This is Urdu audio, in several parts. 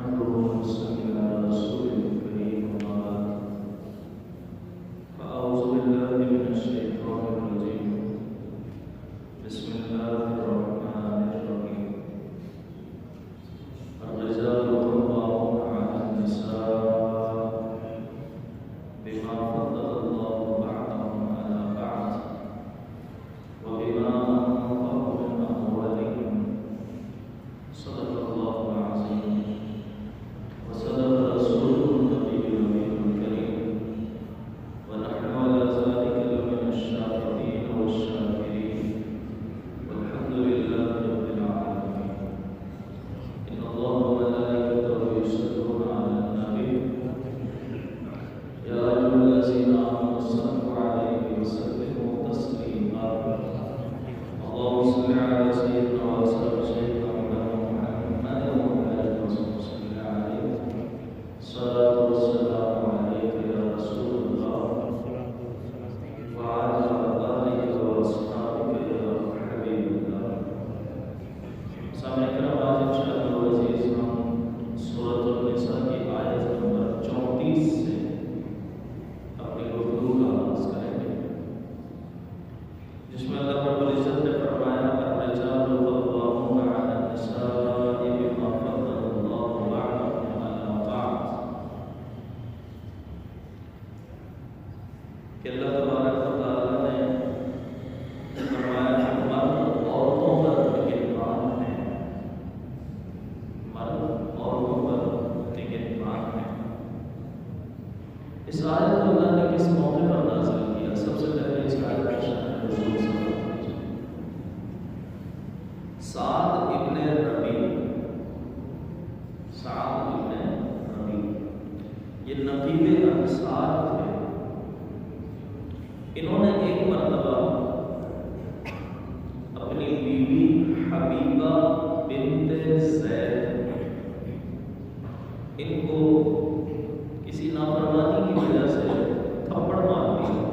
نحمده ونصلي على رسوله الكريم وما بعد فأعوذ بالله من الشيطان الرجيم بسم الله الرحمن الرحيم الرجال قوامون على النساء بما فضل الله بعضهم على بعض وبما أنفقوا من أموالهم صدق الله العظيم وصدق رسوله النبي الكريم ونحن على ذلك لمن الشاهدين والشاكرين والحمد لله رب العالمين إن الله وملائكته يصلون على النبي يا أيها الذين آمنوا صلوا عليه وسلموا تسليما اللهم صل على سيدنا وسلم سيدنا محمد وعلى آله وصحبه وسلم عليه الصلاة والسلام عليك يا رسول الله وعلى آلك وأصحابك يا حبيب الله سامعین کرام آج انشاءاللہ عزیز ہم سورۃ النساء کی آیت نمبر 34 سے اپنی گفتگو کا آغاز کریں گے جس میں اللہ رب العزت نے فرمایا الرجال قوامون علی النساء بما فضل اللہ بعضهم علی بعض کہ اللہ تبارک و تعالی نے فرمایا کہ مرد عورتوں پر نگہبان ہے مرد عورتوں پر نگہبان ہے اس آیت کو اللہ نے کس موقع پر نازل کیا سب سے پہلے اس آیت کا شان رسول صلی اللہ علیہ وسلم سعد ابن ربیع یہ نقیب انصار تھے انہوں نے ایک مرتبہ اپنی بیوی حبیبہ بنت زید ان کو کسی نافرمانی کی وجہ سے تھپڑ مار دیا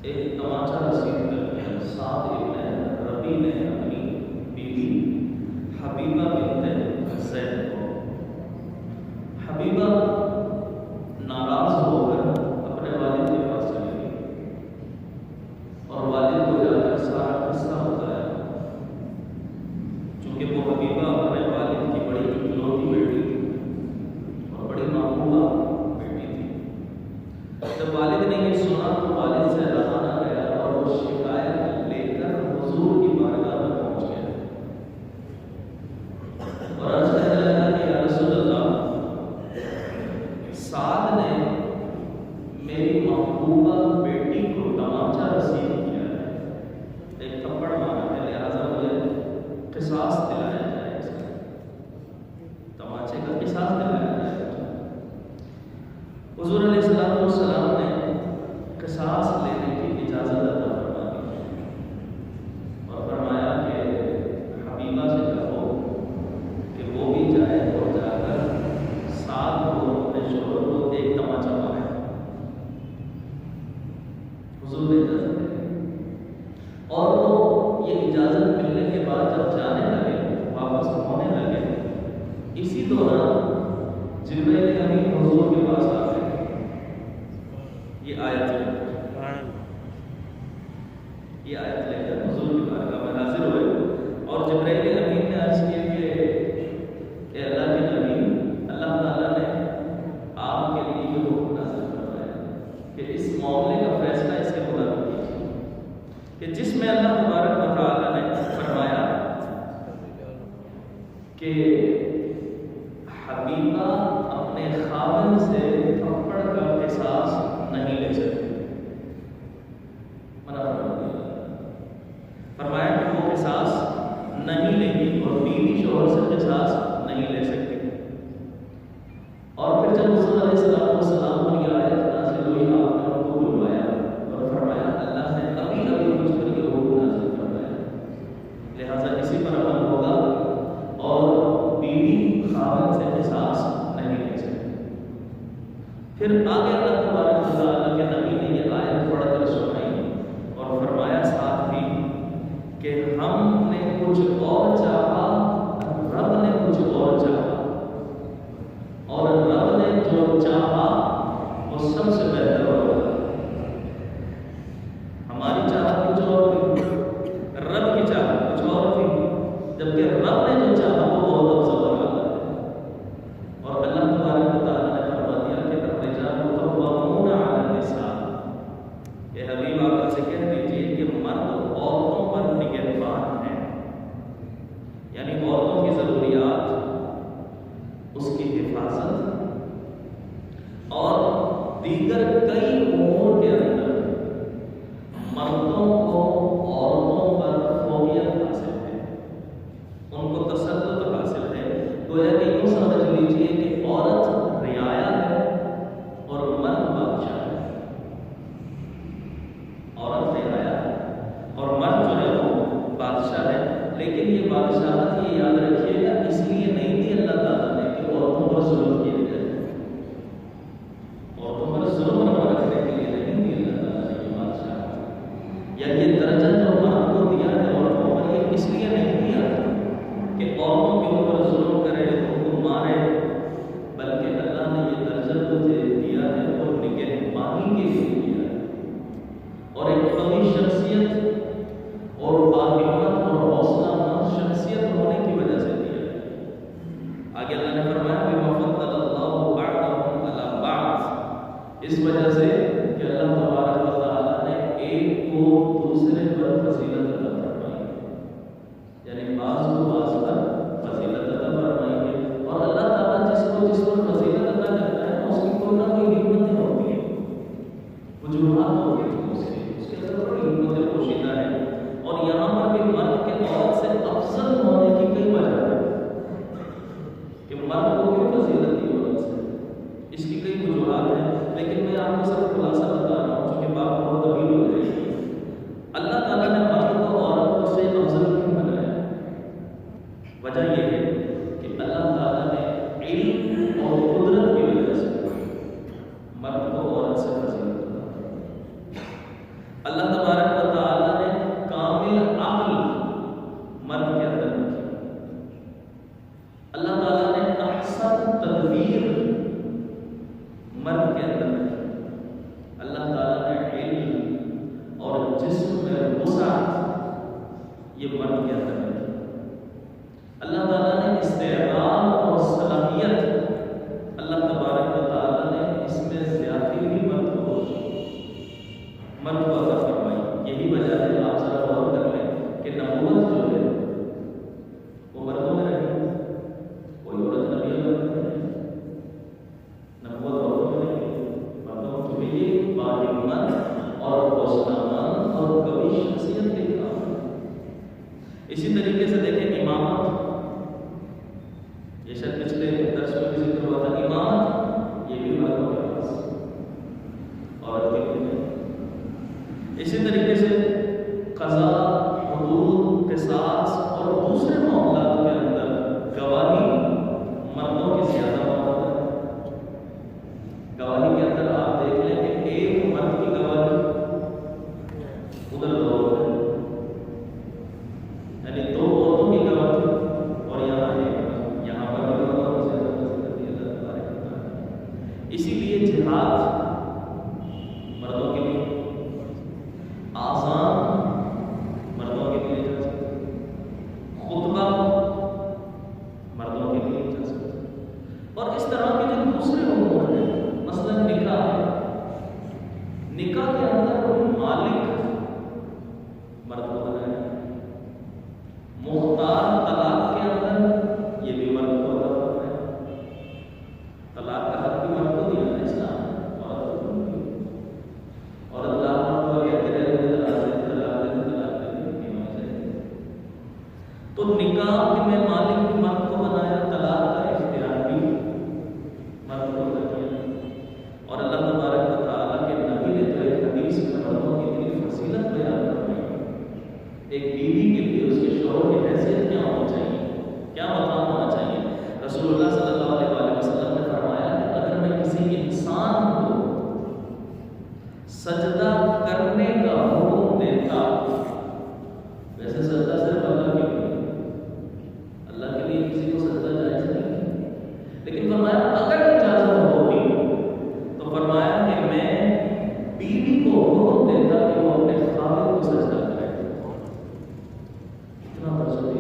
ایک تماچا رسید کر دیا سعد ابن ربیع نے اپنی بیوی حبیبہ بنت زید کو حبیبہ ناراض ہو کر اپنے والد کے پاس چلی گئی اور والد کو جا کر سارا قصہ بتایا چونکہ وہ حبیبہ اپنے والد کی بڑی اکلوتی بیٹی تھی اور بڑی محبوبہ بیٹی تھی جب والد نے یہ سنا تو والد سے رہا نہ گیا اور وہ شکایت لے کر حضور کی بارگاہ میں پہنچ گیا اور عرض کرنے لگا کہ یا رسول اللہ سعد نے میری محبوبہ بیٹی کو تماچا رسید کیا ہے ایک تھپڑ مارا ہے لہٰذا مجھے قصاص دلایا جائے اس کا تماچے کا قصاص دلایا جائے حضور علیہ السلام نے قصاص لینے کی اجازت عطا فرما دی اور فرمایا کہ حبیبہ سے کہو کہ وہ بھی جائے اور جا کر سعد کو اپنے شوہر کو ایک تماچا مارے حضور نے اجازت دی اور وہ یہ اجازت ملنے کے بعد جب جانے لگے واپس ہونے لگے اسی دوران جبرائیل امین حضور کے پاس آ گئے یہ آیت لے کر حضور کی بارگاہ میں حاضر ہوئے اور جبرائیل امین نے عرض کیا کہ اے اللہ کے نبی اللہ تعالیٰ نے آپ کے لیے یہ حکم نازل فرمایا کہ اس معاملے کا فیصلہ اس کے مطابق کیجیے کہ جس میں اللہ تبارک و تعالیٰ نے فرمایا کہ حبیبہ اپنے خاوند سے تھپڑ کا قصاص نہیں لے سکتی منع فرما دیا فرمایا کہ وہ قصاص نہیں لے گی اور بیوی شوہر سے قصاص نہیں لے سکتی اور پھر جب حضور علیہ السلام پر یہ آیت نازل ہوئی آپ نے ان کو بلوایا اور فرمایا اللہ نے ابھی مجھ پر یہ حکم نازل فرمایا لہٰذا اسی پر عمل ہوگا اور بیوی خاوند سے قصاص نہیں لے سکتی پھر آگے اللہ تبارک و تعالیٰ کے نبی نے یہ آیت پڑھ کر سنائی اور فرمایا ساتھ ہی کہ ہم نے کچھ اور چاہا رب نے کچھ اور چاہا حفاظت اور دیگر کئی امور کے اندر مردوں کو عورتوں پر فوقیت حاصل ہے، ان کو تسلط حاصل ہے۔ گویا کہ یوں سمجھ لیجیے کہ عورت رعایا ہے اور مرد بادشاہ ہے۔ عورت رعایا ہے اور مرد جو ہے وہ بادشاہ ہے، لیکن یہ بادشاہت یہ یاد رکھیے گا اس لیے نہیں دی اللہ تعالیٰ نے کہ عورتوں پر ظلم کیا جائے، عورتوں پر ظلم رکھنے کے لیے نہیں دی اللہ تعالیٰ نے یہ بادشاہت، یا یہ درجہ جو مرد کو دیا ہے عورتوں پر یہ اس لیے نہیں دیا کہ عورتوں کے اوپر ظلم کرے، ان کو مارے، بلکہ اللہ نے یہ درجہ تجھے دیا ہے وہ نگہبانی کے لیے دیا ہے، اور ایک قوی شخصیت اور باہمت اور حوصلہ مند شخصیت ہونے کی وجہ سے دیا ہے۔ آگے اللہ نے فرمایا بما فضل اللہ بعضهم علی بعض، اس وجہ سے کہ اللہ تبارک و تعالیٰ نے ایک کو دوسرے پر فضیلت عطا فرمائی ہے، یعنی بعض کو بعض پر فضیلت عطا فرمائی ہے، اور اللہ تعالیٰ جس پر فضیلت عطا کرتا ہے اس کی کوئی نہ کوئی حکمتیں ہوتی ہیں، وجوہات ہوتی ہیں، اس کے اندر بڑی حکمتیں پوشیدہ ہیں، اور یہاں پر بھی مرد کے عورت سے افضل ہونے کی کئی وجہ ہے کہ مرد کو کیوں فضیلت دی عورت سے، اس کی کئی وجوہات ہیں، لیکن میں آپ کو صرف خلاصہ بتا رہا ہوں چونکہ بات بہت طویل ہو جائے گی۔ اللہ تعالیٰ نے مرد کو عورت سے افضل کیوں بنایا؟ وجہ یہ ہے کہ اللہ تعالیٰ نے علم اور قدرت کی وجہ سے مرد کو عورت سے فضیلت دی۔ اللہ تبارک و تعالیٰ نے کامل عقل مرد کے اندر رکھی، اللہ تعالیٰ نے احسن تدبیر مرد کے اندر رکھی، اللہ تعالیٰ نے علم اور جسم میں وسعت یہ مرد کے اندر رکھی، اللہ تعالیٰ نے استعداد اور صلاحیت اللہ تبارک و تعالیٰ نے اس میں زیادتی بھی مرد کو عطا فرمائی۔ یہی وجہ ہے آپ ذرا غور کر لیں کہ نبوت جو ہے وہ مردوں میں رہی، کوئی عورت نبی نہیں ہے، نبوت عورتوں میں نہیں، مردوں کے لیے باہمت اور حوصلہ مند اور کبھی شخصیت کے کام۔ اسی طریقے سے دیکھیں امامت، یہ شاید پچھلے درس میں بھی ذکر ہوا تھا، امامت یہ بھی مردوں کے پاس، عورت کے لیے نہیں۔ اسی طریقے سے قضاء، حدود، قصاص اور دوسرے معاملات کے اندر گواہی مردوں کی زیادہ موجود ہے۔ گواہی کے اندر آپ دیکھ لیں کہ ایک مرد کی گواہی ادھر دو ہے، یعنی دو عورتوں کی گواہی اور یہاں ایک، یہاں پر بھی عورتوں کو زیادہ فضیلت دی اللہ تبارک و تعالیٰ۔ اسی لیے جہاد مردوں کے لیے، آزان مردوں کے لیے جا سکتا، خطبہ مردوں کے لیے جا سکتا، اور اس طرح کے جو دوسرے امور ہیں، مثلا نکاح ہے، نکاح کے اندر مالک مرد کو بنایا، مختار طلاق کے اندر یہ بھی مرد کو عطا فرمایا، طلاق کا حق بھی مرد کو دیا ہے اسلام نے، اور اللہ تو نکاح میں مالک بھی مرد کو بنایا، طلاق کا اختیار بھی مرد کو دیا، اور اللہ تبارک و تعالیٰ کے نبی نے تو ایک حدیث میں مردوں کی اتنی فضیلت بیان فرمائی، ایک بیوی کے لیے اس کے شوہر کی حیثیت کیا ہونی چاہیے، کیا مقام ہونا چاہیے۔ رسول اللہ صلی اللہ علیہ وسلم نے فرمایا کہ اگر میں کسی انسان کو سجدہ کرنے کا حکم دیتا، ویسے سجدہ صرف اللہ کے لیے، اللہ کے لیے کسی کو سجدہ جائز نہیں، لیکن فرمایا اگر اجازت ہوتی تو فرمایا کہ میں بیوی کو حکم دیتا کہ وہ اپنے خاوند کو سجدہ کرے۔ اتنا برسوں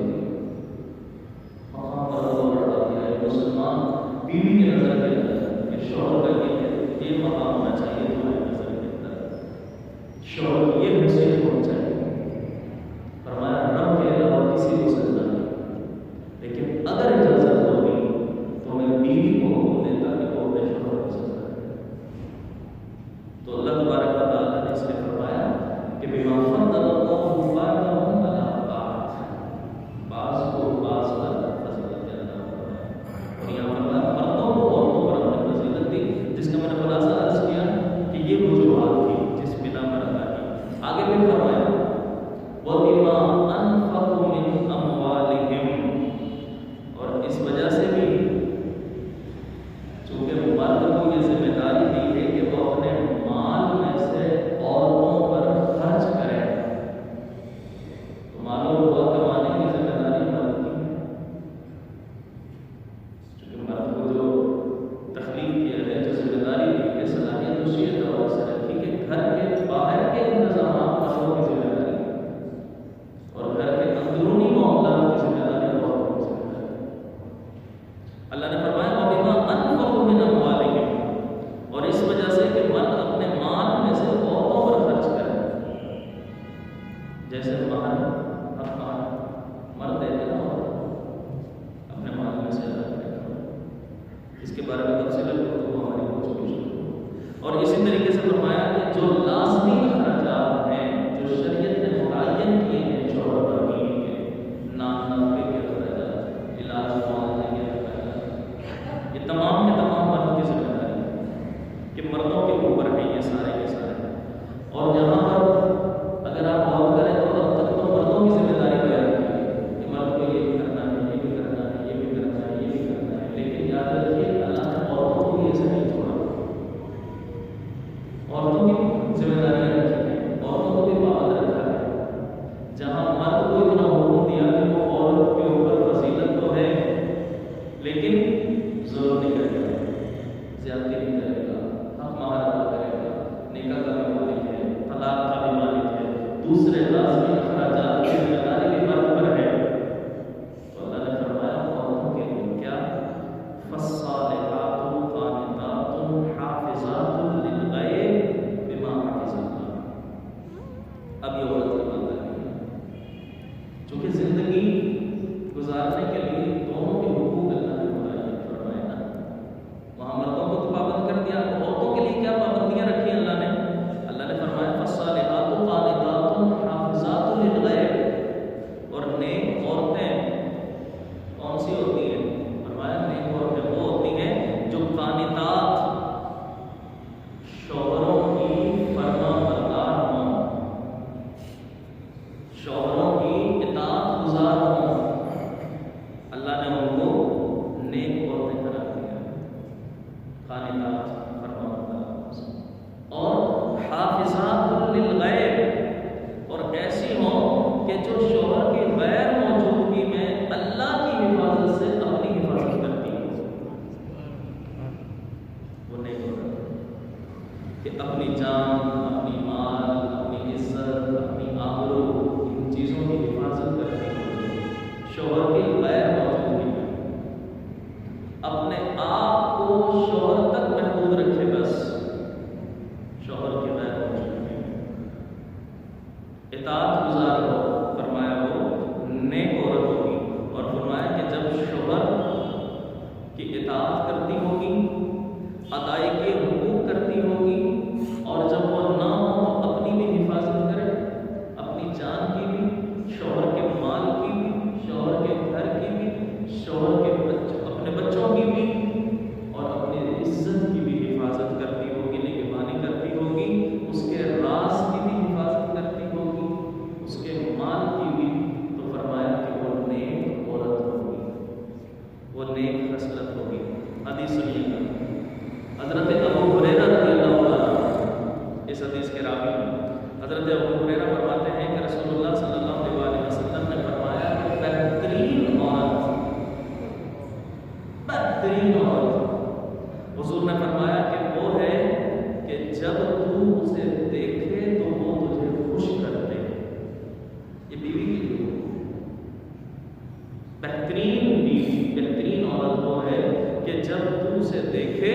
بہترین بیوی، بہترین عورت وہ ہے کہ جب تو اسے دیکھے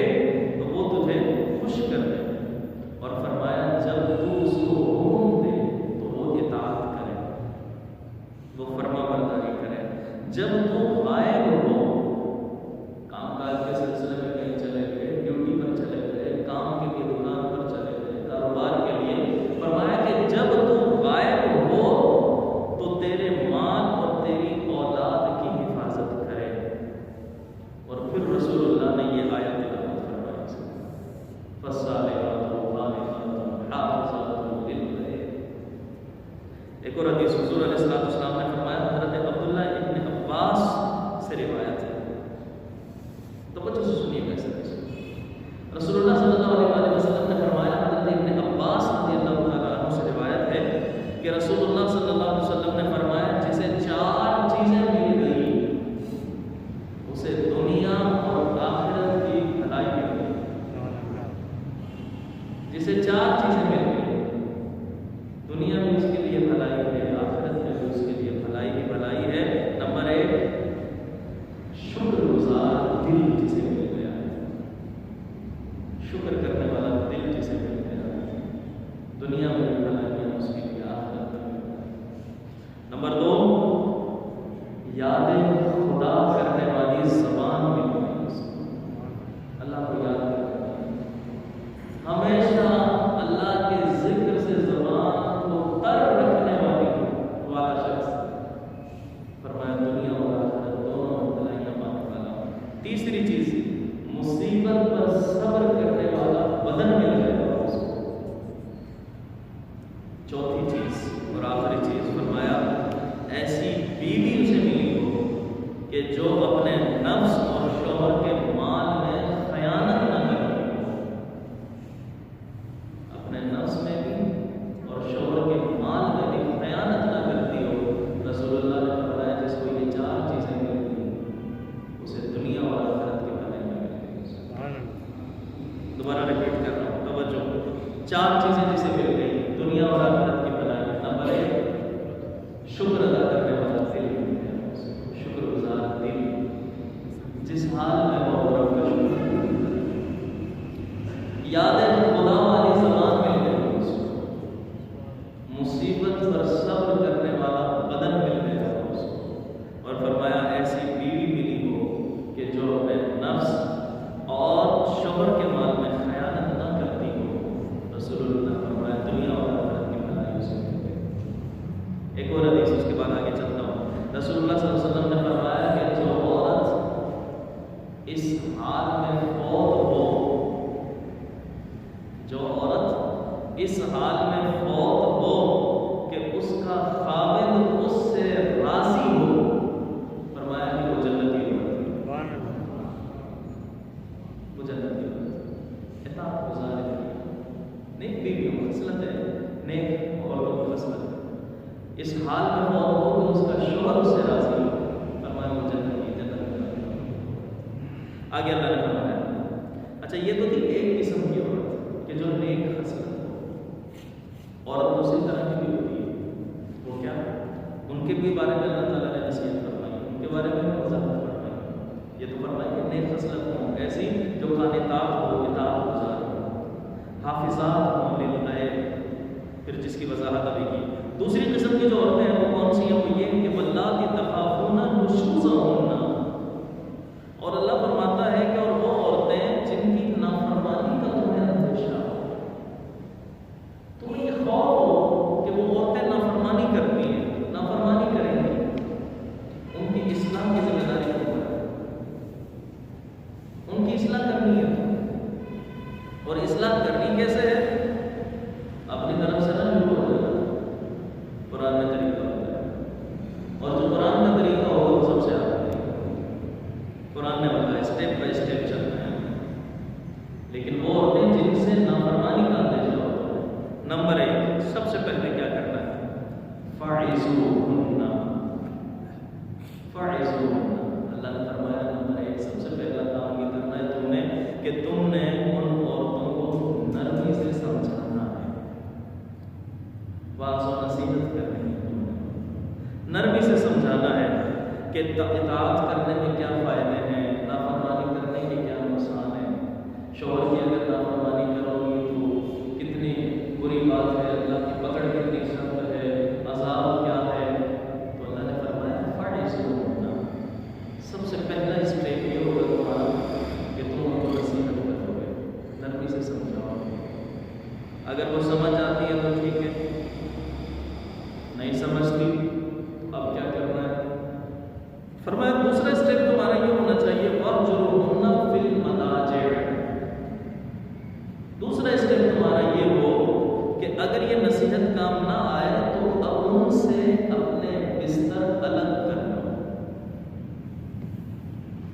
تو وہ تجھے خوش کر دے، اور فرمایا جب تو اس کو حکم دے تو وہ اطاعت کرے، وہ فرما برداری کرے، جب تو غائب ہو، کام کاج کے سلسلے میں کہیں چلے گئے، ڈیوٹی پر چلے گئے، کام کے لیے دکان پر چلے گئے، کاروبار کے لیے، فرمایا کہ جب تو غائب ہو تو تیرے مال اور تیری اولاد کی حفاظت کرے۔ اور پھر رسول اللہ نے یہ آیت تلاوت فرمائی، فالصالحات قانتات حافظات للغیب۔ ایک اور حدیث حضور علیہ السلام نے فرمایا، حضرت عبداللہ ابن عباس سے روایت ہے، توجہ سے سنیے گا اس حدیث کو۔ رسول اللہ صلی اللہ علیہ وسلم نے فرمایا، حضرت ابن عباس رضی اللہ تعالیٰ عنہ سے روایت ہے کہ رسول اللہ صلی اللہ علیہ وسلم نے فرمایا، جسے چار چیزیں مل گئی اسے دنیا اور آخرت کی بھلائی مل گئی۔ جسے چار چیزیں مل گئی، دنیا میں اس کے لیے بھلائی ہے، آخرت میں بھی اس کے لیے بھلائی ہی بھلائی ہے۔ نمبر ایک، شکر گزار دل جسے مل گیا ہے، شکر کرنے والا دل جسے مل گیا ہے، دنیا میں بھی بھلائی ہے اس کے لیے، آخرت میں بھی بھلائی ہے۔ نمبر دو، یاد خدا کرنے والی زبان مل گئی اس کو، اللہ کو یاد کرنے والی، ہمیشہ اللہ کے ذکر سے زبان کو تر رکھنے والا شخص، فرمایا دنیا اور آخرت دونوں میں بھلائیاں پانے والا۔ تیسری چیز، مصیبت پر صبر کرنے والا بدن مل گیا اس کو۔ چوتھی چیز اور آخری چیز، فرمایا ایسی بیوی اسے ملی ہو کہ جو اپنے نفس اور شوہر کے مال میں خیانت نہ کرتی ہو، اپنے نفس میں بھی اور شوہر کے مال میں بھی خیانت نہ کرتی ہو۔ رسول اللہ نے فرمایا جس کو یہ چار چیزیں مل گئی اسے دنیا اور آخرت کی بھلائی مل گئی۔ دوبارہ ریپیٹ کر رہا ہوں، توجہ، چار چیزیں جسے مل گئی، دنیا اور آخرت کی بھلائی۔ نمبر ایک، شکر ادا کرنے والا دل مل گیا، شکر گزار دل، جس حال میں وہ رب کا شکر کرے۔ یاد خدا والی زبان مل گئی اس کو، مصیبت پر صبر کرنے والا بدن مل گیا اس کو، اور فرمایا ایسی بیوی ملی ہو کہ جو اپنے نفس اور شوہر کے مال میں خیانت نہ کرتی ہو۔ رسول اللہ نے فرمایا دنیا اور آخرت کی بھلائی اسے مل گئی۔ ایک اور حدیث، اس کے بعد آگے چلتا ہوں۔ رسول اللہ صلی اللہ علیہ وسلم نے فرمایا کہ جو عورت اس حال میں فوت ہو، جو عورت اس حال میں فوت ہو کہ اس کا خاوند اس سے راضی ہو، فرمایا کہ وہ جنتی ہوگی، وہ جنتی ہوگی۔ اطاعت گزار نیک بیوی ہو، خصلت ہے نیک عورتوں کی خصلت ہے، اس حال میں فوت ہو کہ اس کا شوہر اس سے راضی ہو، فرمایا وہ جنتی، جنت میں۔ آگے اللہ نے فرمایا، اچھا یہ تو تھی ایک قسم کی عورت کہ جو نیک خصلت ہو، عورت دوسری طرح کی بھی ہوتی ہے، وہ کیا، ان کے بھی بارے میں اللہ تعالیٰ نے نصیحت فرمائی، ان کے بارے میں وضاحت فرمائی۔ یہ تو فرمائی کہ نیک خصلت ہوں، ایسی جو قانتات ہو، اطاعت گزار ہو، حافظات ہوں للغیب، پھر جس کی وضاحت ابھی کی۔ دوسری قسم کی جو عورتیں ہیں وہ کون سی ہیں؟ وہ یہ کہ واللاتی تخافون نشوزہن، اور اللہ فرماتا ہے کہ اور وہ عورتیں جن کی نافرمانی کا تمہیں اندیشہ ہو، تمہیں یہ خوف ہو کہ وہ عورتیں نافرمانی کرتی ہیں، نافرمانی کریں گی، ان کی اصلاح کی ذمہ داری ہے، ان کی اصلاح کرنی ہے، اور اصلاح کرنی کیسے ہے؟ اپنی طرف سے نہ شروع ہو جائے، قرآن میں طریقہ ہوتا ہے، اور جو قرآن کا طریقہ ہوگا وہ سب سے آگے طریقہ ہوگا، قرآن نے بتایا اسٹیپ بائی اسٹیپ چلنا ہے۔ لیکن وہ عورتیں جن سے نافرمانی کا اندیشہ ہوتا ہے، نمبر ایک، سب سے پہلے کیا کرنا ہے؟ فَعِزُوهُنَّ، فَعِزُوهُنَّ، اللہ نے فرمایا نمبر ایک، سب سے پہلا کام یہ کرنا ہے تم نے کہ تم نے ان عورتوں کو نرمی سے اطاعت کرنے میں کیا فائدے ہیں، نافرمانی کرنے کے کیا نقصان ہیں، شوہر کی اگر نافرمانی کرو گی تو کتنی بری بات ہے، اللہ کی پکڑ کتنی سخت ہے، عذاب کیا ہے. تو اللہ نے فرمایا فَعِظُوهُنَّ، سب سے پہلا اسٹیپ یہ ہوگا تمہارا کہ تم ان کو نصیحت کرو گے، نرمی سے سمجھاؤ گے. اگر وہ سمجھ آتی ہے تو ٹھیک ہے، نہیں سمجھتی اب کیا کرنا ہے. فرمایا دوسرا اسٹیپ تمہارا یہ ہونا چاہیے وَاهْجُرْهُنَّ فِي الْمَضَاجِعِ. دوسرا اسٹیپ تمہارا یہ ہو کہ اگر یہ نصیحت کام نہ آئے تو اب ان سے اپنے بستر الگ کر لو،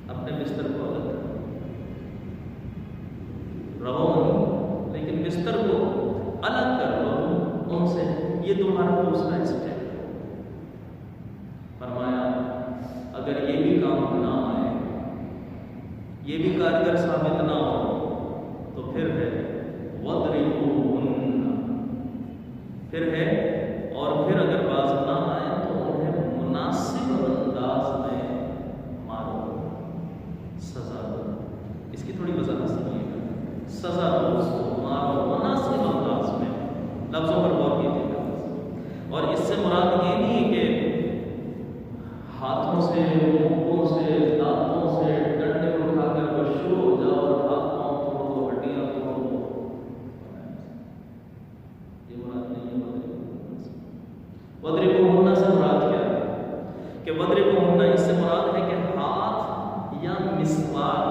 اپنے بستر کو الگ کر لو، رہو نہیں لیکن بستر کو الگ کر لو ان سے. یہ تمہارا دوسرا اسٹیپ ہے. فرمایا اگر یہ بھی کام نہ آئے، یہ بھی کارگر ثابت نہ ہو تو پھر ہے وَاضْرِبُوهُنَّ، پھر ہے اور پھر اگر باز نہ آئے تو انہیں مناسب انداز میں مارو، سزا دو. اس کی تھوڑی وضاحت سنیے گا. سزا دو، اس کو مارو مناسب انداز میں. لفظوں پر غور کیجیے گا. اور اس سے مراد یہ نہیں کہ ہاتھوں سے، منہوں سے، دانتوں سے ڈنڈے اٹھا کر بس شروع ہو جاؤ اور ہاتھ پاؤں توڑ دو، ہڈیاں توڑ دو. یہ مراد نہیں ہے. وَاضْرِبُوهُنَّ سے مراد کیا ہے کہ وَاضْرِبُوهُنَّ اس سے مراد ہے کہ ہاتھ یا مسواک،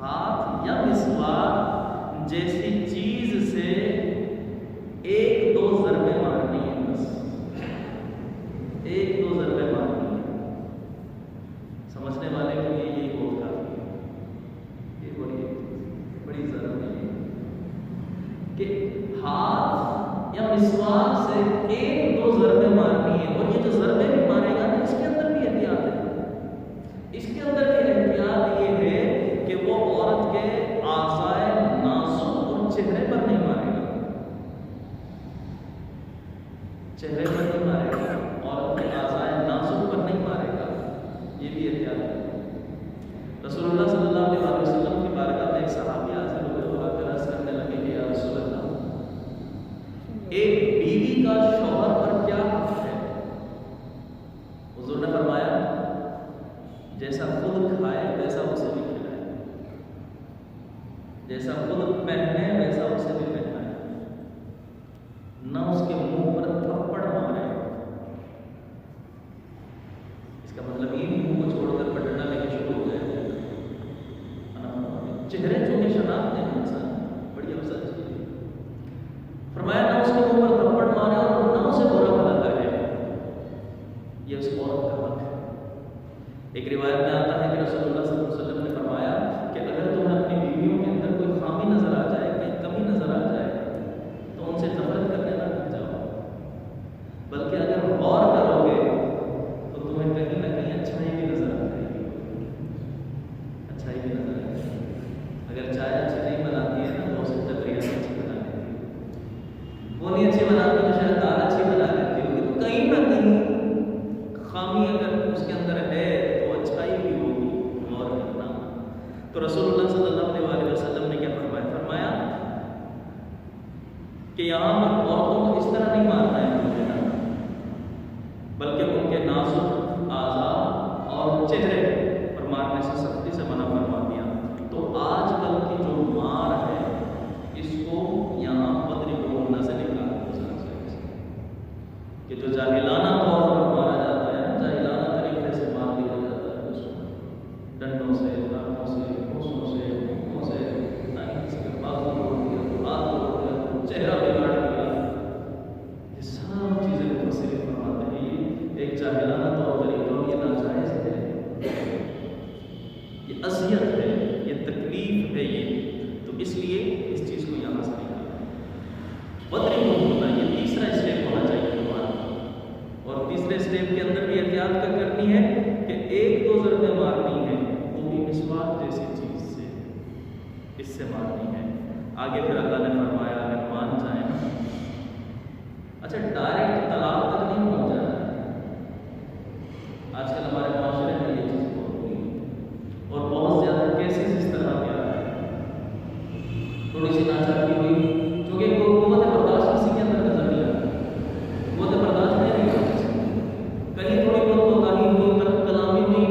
ہاتھ یا مسواک جیسی چیز سے ایک دو ضربیں مارنی ہے. بس ایک دو ضربیں مارنی ہے. سمجھنے والے کے لیے یہی بہت کافی ہے. یہ بڑی ضرورت ہے کہ ہاتھ یا مسواک سے ایک دو ضربیں مارنی ہے. اور یہ جو ضربیں بھی مارے گا نا، اس کے اندر بھی احتیاط ہے. اس کے اندر بھی احتیاط یہ ہے کہ وہ عورت کے اعضائے نازک اور چہرے پر نہیں مارے گا، چہرے پر نہیں مارے گا، عورت کے اعضائے نازک پر نہیں مارے گا. یہ بھی احتیاط ہے. رسول اللہ صلی اللہ علیہ وسلم کی بارگاہ میں ایک صحابی حاضر ہوئے اور آ کر عرض کرنے لگے کہ یا رسول اللہ، ایک بیوی کا شوہر پر کیا حق ہے؟ حضور نے فرمایا جیسا خود کھائے ویسا اسے بھی کھلائے، جیسا خود پہنے ویسا اسے بھی پہنائے. نہ اس کے منہ پر تھپڑ مارے. اس کا مطلب یہ نہیں منہ کو چھوڑ کر پٹنا لے کے شروع ہو گئے. چہرے چونکہ شناخت ہے انسان، بڑی افسر چیز. فرمایا نہ اس کے منہ پر تھپڑ مارے اور نہ اسے برا بھلا کہے. یہ اس عورت کا حق ہے. ایک روایت میں آتا ہے کہ رسول اللہ صلی اللہ علیہ وسلم نے فرمایا کہ اگر تمہیں اپنی بیویوں کے اندر کوئی خامی نظر آ جائے، کوئی کمی نظر آ جائے تو ان سے نفرت کرنے نہ لگ جاؤ، بلکہ اگر غور کرو گے تو تمہیں کہیں نہ کہیں اچھائی بھی نظر آ جائے گی. اچھائی بھی نظر آ جائے گی. اگر چائے اچھی نہیں بناتی ہے نا تو اسے بریانی اچھی بنا لیتی ہے. وہ نہیں اچھی بناتی تو شاید دال اچھی بنا لیتی ہوگی. تو کہیں نہ کہیں خامی اگر اس کے اندر ہے تو اچھائی بھی ہوگی. غور کرنا. تو رسول اللہ صلی اللہ علیہ وسلم نے کیا فرمایا؟ فرمایا کہ یہاں پر عورتوں کو اس طرح نہیں مارنا ہے بلکہ ان کے نازک اعضاء اور چہرے پر مارنے سے سختی سے منع فرما دیا. تو آج کل کی جو مار ہے اس کو یہاں وَاضْرِبُوهُنَّ سے نکالا کہ جو جاہلانہ طور پر مارا جاتا ہے، جاہلانہ طریقے سے مار دیا جاتا ہے اس کو ڈنڈوں سے، دانتوں سے، گھوسوں سے، منہوں سے، اس کے بازو توڑ دیا، ہاتھ توڑ دیا، چہرہ بگاڑ دیا. یہ سب چیزیں مفسر فرماتے ہیں یہ ایک جاہلانہ طور طریقہ، یہ ناجائز ہے، یہ اذیت ہے، یہ تکلیف ہے. تو اس لیے اس چیز کو یہاں سے نکالا. وَاضْرِبُوهُنَّ یہ تیسرا اسٹیپ ہونا چاہیے ہمارا. اور تیسرے اسٹیپ کے اندر بھی احتیاط کا کرنی ہے کہ ایک دو ضربیں مارنی ہے، وہ بھی مسواک جیسی چیز سے، اس سے مارنی ہے. آگے پھر اللہ نے فرمایا اگر مان جائیں نا، اچھا ڈائریکٹ طلاق تک نہیں پہنچ جانا ہے. آج کل ہمارے معاشرے میں یہ چیز بہت ہوئی ہے اور بہت زیادہ کیسز اس طرح کے آ رہے ہیں. تھوڑی سی ناچاکی ہوئی کیونکہ قوت برداشت کسی کے اندر نظر نہیں آتی، قوت برداشت نہیں رہی کہیں تھوڑی بہت کوتاہی ہوئی، کلامی ہوئی.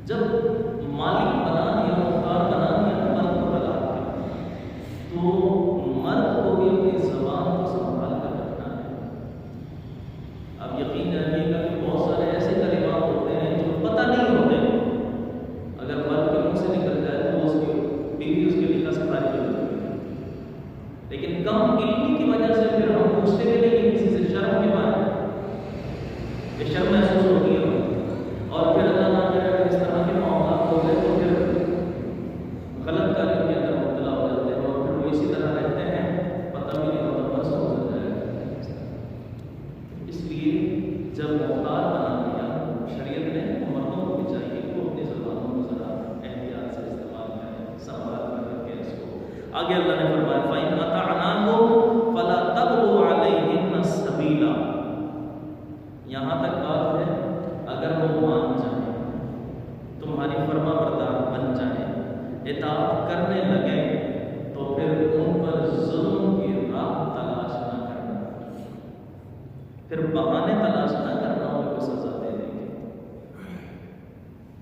جب مالک بنا دیا، مختار بنا دیا مرد کو طلاق کا، تو مرد کو بھی اپنی زبان کو سنبھال کر رکھنا ہے. اب یقین جانیے گا کہ بہت سارے ایسے کلمات ہوتے ہیں جو پتہ نہیں ہوتے، اگر مرد کے منہ سے نکل جائے تو اس کی بیوی اس کے نکاح سے خارج ہو جاتی ہے. لیکن کم علمی کی وجہ سے پھر ہم پوچھتے بھی نہیں کسی سے، شرم کے بارے میں، یہ شرم محسوس ہوتی ہے اور پھر اللہ نہ کرے اس طرح کے معاملات ہو گئے تو پھر غلط کاریوں کے اندر مبتلا ہو جاتے ہیں اور پھر وہ اسی طرح رہتے ہیں، پتہ بھی نہیں ہوتا بس ہو جائے گا. اس لیے جب مختار بنا دیا شریعت نے، مردوں کو بھی چاہیے کہ وہ اپنی زبانوں کو ذرا احتیاط سے استعمال کریں، سنبھال کر رکھیں اس کو. آگے اللہ نے فرمایا فَإِنْ أَطَعْنَاكُمْ فَلَا تَبْغُوا عَلَيْهِنَّ السَّبِيلَ. یہاں تک بات ہے اگر وہ مان جائیں، تمہاری فرما بردار بن جائیں، اطاعت کرنے لگیں، تو پھر ان پر ظلم کی راہ تلاش نہ کرنا، پھر بہانے تلاش نہ کرنا، ان کو سزا دے دیں گے.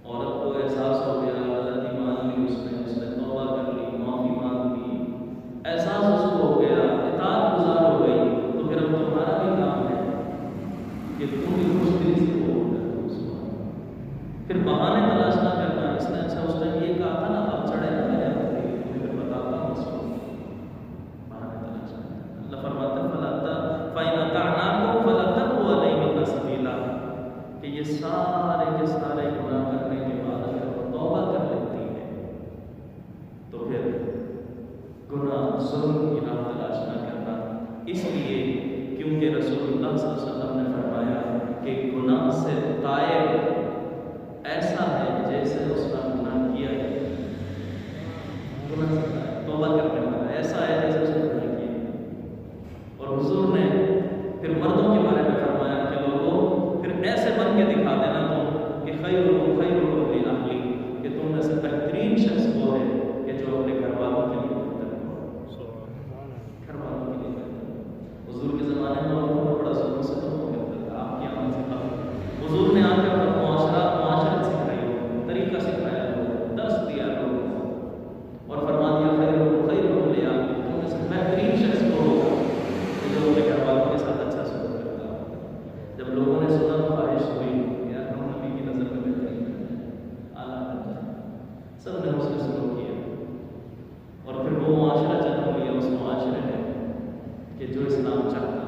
عورت کو احساس ہو گیا، غلطی مان لی اس نے توبہ کر لی، معافی مانگ لی، احساس اس کو ہو گیا، اطاعت گزار ہو گئی، تو پھر اب تمہارا بھی کام ہے کہ تم بھی خوش دلی سے قبول کرو اس کو، پھر بہانے تلاش نہ کرنا. اس نے اچھا اس ٹائم یہ کہا تھا نا، اب چڑھے نا میرے ہاتھ پہ، میں پھر بتاتا ہوں اس کو، بہانے تلاش نہ کرنا. اللہ فرماتا ہے فَإِنْ أَطَعْنَاكُمْ فَلَا تَبْغُوا عَلَيْهِنَّ سَبِيلًا، کہ یہ سارے کے سارے گناہ کرنے کے بعد اگر وہ توبہ کر لیتی ہے تو پھر گناہ ظلم کی راہ تلاش نہ کرنا. اس لیے کیونکہ رسول اللہ صلی اللہ علیہ وسلم نے فرمایا کہ گناہ سے تائب ایسا ہے جیسے اس کا گناہ کیا ہے، گناہ سے تائب توبہ کرنے والا ایسا ہے جیسے اس نے گناہ کیا ہے. اور حضور نے پھر مردوں کے بارے میں فرمایا کہ لوگوں پھر ایسے بن کے دکھا دینا تم کہ خیرکم خیرکم لأہلی، کہ تم میں سے بہترین شخص وہ ہے کہ جو اپنے گھر والوں کے لیے بہتر ہو، گھر والوں کے لیے بہتر ہو. حضور کے زمانے میں لوگوں کو بڑا ظلم سے تو ملتا تھا، آپ کی آمد سے قبل حضور نے آ کر معاشرت سکھائی ہو، طریقہ سکھایا ہو، درس دیا لوگوں کو اور فرما دیا خیرکم خیرکم لأہلی، تم میں سے بہترین شخص وہ ہوگا کہ جو اپنے گھر والوں کے ساتھ اچھا سلوک کرتا ہو. جب لوگوں نے سنا تو خواہش ہوئی یار ہم نبی کی نظر میں بہترین اعلیٰ بن جائیں، سب نے اس سے سلوک کیا اور پھر وہ معاشرہ جنم لیا اس معاشرے میں کہ جو اسلام چاہتا.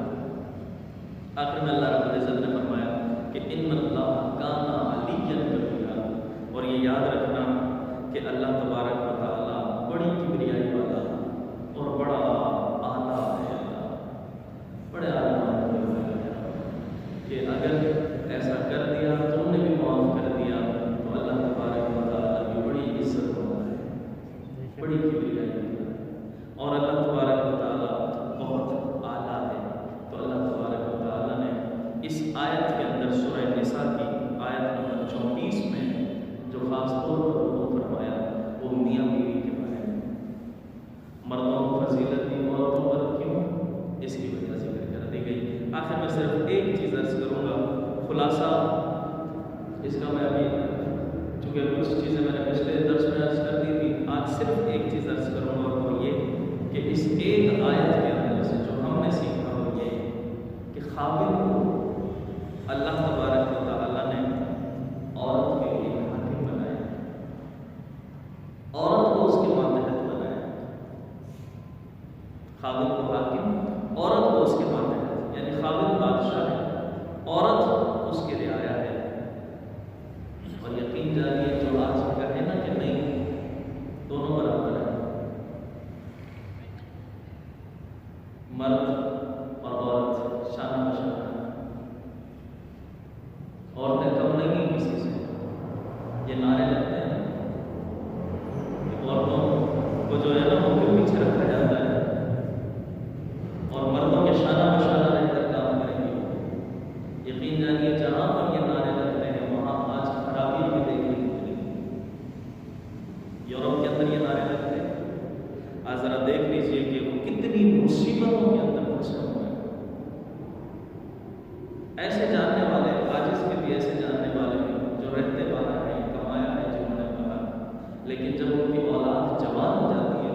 آخر میں اللہ رب العزت نے فرمایا کہ ان اللہ کان علیٰ کبیرا، اور یہ یاد رکھنا کہ اللہ تبارک و تعالیٰ بڑی کبریائی والا اور بڑا اعلیٰ ہے، اللہ بڑے اعلیٰ ہے کہ اگر ایسا کر دیا تم نے بھی معاف کر دیا تو اللہ تبارک و تعالیٰ کی بڑی عزت ہوتا ہے، بڑی کبریائی ہوتا ہے. اور اللہ تبارک و تعالیٰ بہت اعلیٰ ہے. تو اللہ تبارک و تعالیٰ نے اس آیت کے اندر سورہ نساء کی آیت نمبر 34 میں جو خاص طور پر حکم فرمایا وہ میاں بیوی کے بارے میں. مردوں کو فضیلت دی، عورتوں پر کیوں؟ اس کی وجہ ذکر کر دی گئی. آخر میں صرف ایک چیز عرض کروں گا، خلاصہ اس کا میں ابھی چونکہ کچھ چیزیں میں نے پچھلے درس میں عرض کر دی تھی، آج صرف ایک چیز عرض کروں گا اور وہ یہ کہ اس ایک آیت کے اندر سے جو ہم نے سیکھا وہ یہ کہ خاوند کو اللہ تبارک و تعالیٰ نے عورت کے لیے حاکم بنایا، عورت کو اس کے ماتحت بنایا. خاوند کو حاکم، عورت کو اس کے ماتحت، یعنی خاوند بادشاہ ہے، عورت اس کی رعایا ہے. اور یقین جانیے جو آج کہے نا کہ نہیں دونوں برابر ہیں، مرد اور عورت شانہ بشانہ، عورتیں کم نہیں کسی سے. یہ نعرے لگتے ہیں عورتوں کو جو ہے نا وہ پیچھے رکھا جاتا ہے اور مردوں کے شانہ بشانہ رہ کر کام کریں گے. ایسے جاننے والے عاجز کے بھی ایسے جاننے والے ہیں جو رہتے باہر ہیں، کمایا ہے جنہوں نے باہر، لیکن جب ان کی اولاد جوان ہو جاتی ہے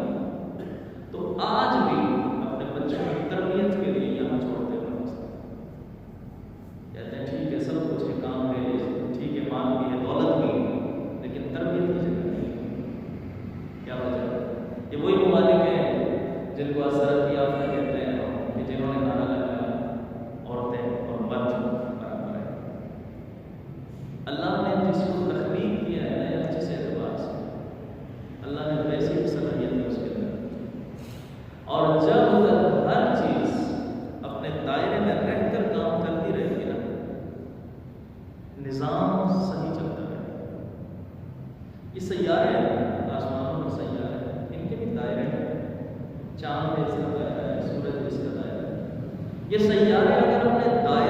تو آج بھی اپنے بچوں کی تربیت کے لیے یہاں چھوڑتے ہیں۔ کہتے ہیں ٹھیک ہے سب کچھ ہے، کام ہے، ٹھیک ہے، مال بھی ہے، دولت بھی ہے، لیکن تربیت کی جگہ نہیں ہے۔ کیا وجہ ہے؟ یہ وہی ممالک ہیں جن کو ترقی یافتہ کہتے ہیں کہ جنہوں نے کھانا لگایا عورتیں اور مرد برابر ہیں۔ اللہ نے جس کو تخلیق کیا ہے نا جس اعتبار سے اللہ نے ویسی صلاحیت ہے اس کے اندر، اور جب تک ہر چیز اپنے دائرے میں رہ کر کام کرتی رہے گی نا، نظام صحیح چلتا ہے۔ یہ سیارے ہیں، آسمانوں میں سیارے ہیں، ان کے بھی دائرے ہیں، چاند اس کا دائرہ ہے، سورج اس کا دائرہ ہے۔ یہ سیارے اگر اپنے دائرے